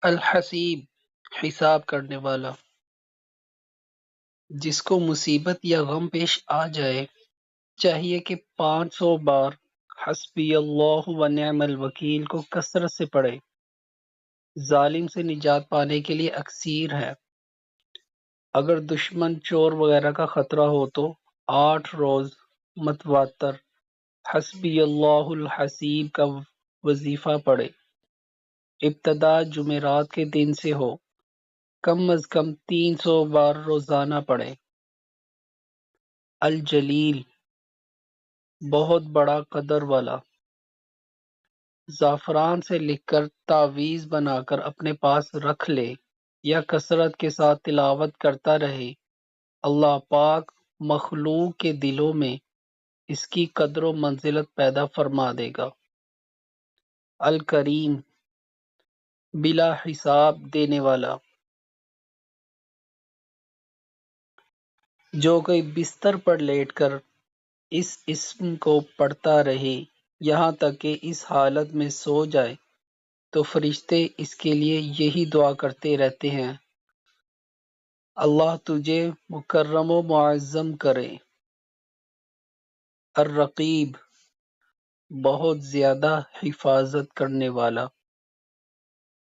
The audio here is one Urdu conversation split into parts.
الحسیب، حساب کرنے والا۔ جس کو مصیبت یا غم پیش آ جائے چاہیے کہ 500 بار حسبی اللہ و نعم الوکیل کو کثرت سے پڑھے۔ ظالم سے نجات پانے کے لیے اکسیر ہے۔ اگر دشمن چور وغیرہ کا خطرہ ہو تو 8 روز متواتر حسبی اللہ الحسیب کا وظیفہ پڑھے۔ ابتدا جمعرات کے دن سے ہو، کم از کم 300 بار روزانہ پڑھے۔ الجلیل، بہت بڑا قدر والا۔ زعفران سے لکھ کر تعویذ بنا کر اپنے پاس رکھ لے یا کثرت کے ساتھ تلاوت کرتا رہے، اللہ پاک مخلوق کے دلوں میں اس کی قدر و منزلت پیدا فرما دے گا۔ الکریم، بلا حساب دینے والا۔ جو کوئی بستر پر لیٹ کر اس اسم کو پڑھتا رہے یہاں تک کہ اس حالت میں سو جائے تو فرشتے اس کے لیے یہی دعا کرتے رہتے ہیں، اللہ تجھے مکرم و معظم کرے۔ الرقیب، بہت زیادہ حفاظت کرنے والا۔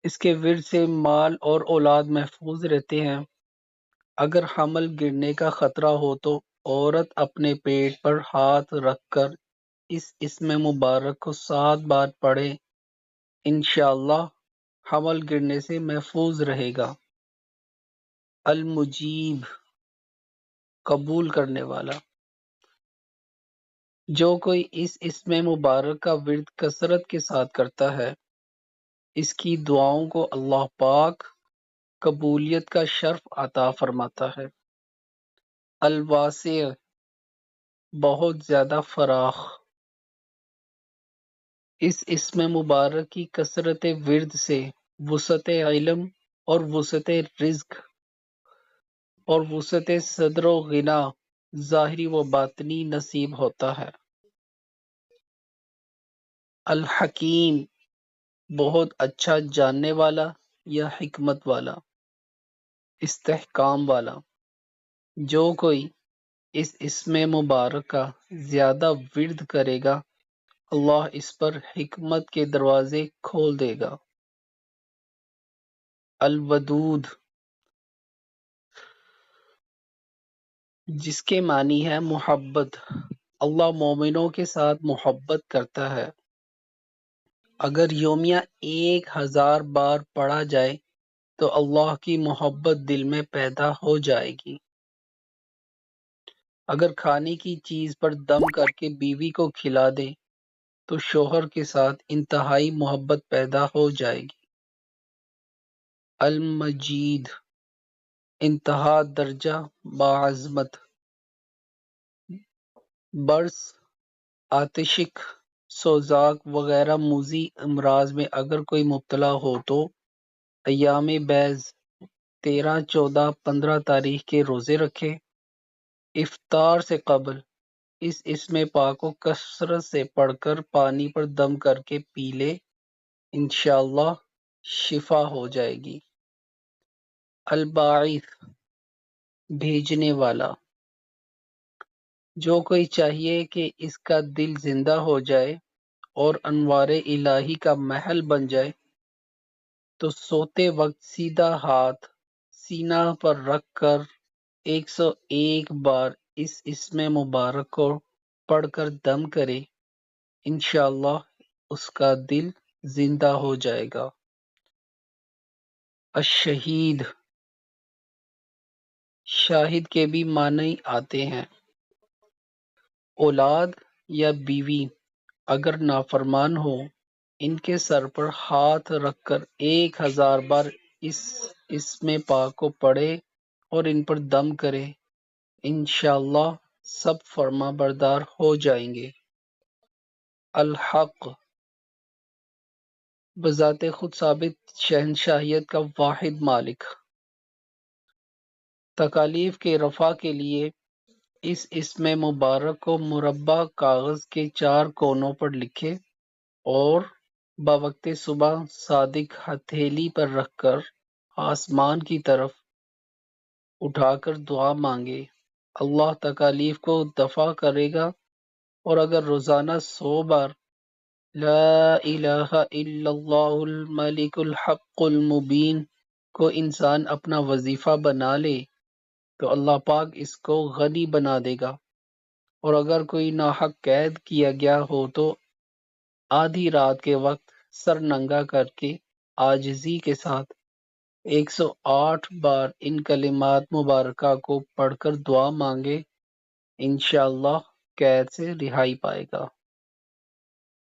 اس کے ورد سے مال اور اولاد محفوظ رہتے ہیں۔ اگر حمل گرنے کا خطرہ ہو تو عورت اپنے پیٹ پر ہاتھ رکھ کر اس اسم مبارک کو 7 بار پڑھے، انشاءاللہ حمل گرنے سے محفوظ رہے گا۔ المجیب، قبول کرنے والا۔ جو کوئی اس اسم مبارک کا ورد کثرت کے ساتھ کرتا ہے اس کی دعاؤں کو اللہ پاک قبولیت کا شرف عطا فرماتا ہے۔ الواسع، بہت زیادہ فراخ۔ اس اسم مبارک کی کثرت ورد سے وسعت علم اور وسعت رزق اور وسعت صدر و غنا ظاہری و باطنی نصیب ہوتا ہے۔ الحکیم، بہت اچھا جاننے والا یا حکمت والا، استحکام والا۔ جو کوئی اس اسم مبارک کا زیادہ ورد کرے گا اللہ اس پر حکمت کے دروازے کھول دے گا۔ الودود، جس کے معنی ہے محبت۔ اللہ مومنوں کے ساتھ محبت کرتا ہے۔ اگر یومیہ 1000 بار پڑھا جائے تو اللہ کی محبت دل میں پیدا ہو جائے گی۔ اگر کھانے کی چیز پر دم کر کے بیوی کو کھلا دے تو شوہر کے ساتھ انتہائی محبت پیدا ہو جائے گی۔ المجید، انتہا درجہ باعظمت۔ برس، آتشک، سوزاک وغیرہ موذی امراض میں اگر کوئی مبتلا ہو تو ایام بیض 13، 14، 15 تاریخ کے روزے رکھے۔ افطار سے قبل اس اسم پاک کو کثرت سے پڑھ کر پانی پر دم کر کے پی لے، انشاءاللہ شفا ہو جائے گی۔ الباعث، بھیجنے والا۔ جو کوئی چاہیے کہ اس کا دل زندہ ہو جائے اور انوار الہی کا محل بن جائے تو سوتے وقت سیدھا ہاتھ سینہ پر رکھ کر 101 بار اس اسم مبارک کو پڑھ کر دم کرے، انشاءاللہ اس کا دل زندہ ہو جائے گا۔ الشہید، شاہد کے بھی معنی آتے ہیں۔ اولاد یا بیوی اگر نافرمان ہو ان کے سر پر ہاتھ رکھ کر 1000 بار اس اسم پاک کو پڑھے اور ان پر دم کرے، انشاءاللہ سب فرما بردار ہو جائیں گے۔ الحق، بذات خود ثابت شہنشاہیت کا واحد مالک۔ تکالیف کے رفع کے لیے اس اسم مبارک کو مربع کاغذ کے 4 کونوں پر لکھے اور بوقت صبح صادق ہتھیلی پر رکھ کر آسمان کی طرف اٹھا کر دعا مانگے، اللہ تکالیف کو دفع کرے گا۔ اور اگر روزانہ 100 بار لا الہ الا اللہ الملک الحق المبین کو انسان اپنا وظیفہ بنا لے تو اللہ پاک اس کو غنی بنا دے گا۔ اور اگر کوئی ناحق قید کیا گیا ہو تو آدھی رات کے وقت سر ننگا کر کے عاجزی کے ساتھ 108 بار ان کلمات مبارکہ کو پڑھ کر دعا مانگے، انشاءاللہ قید سے رہائی پائے گا۔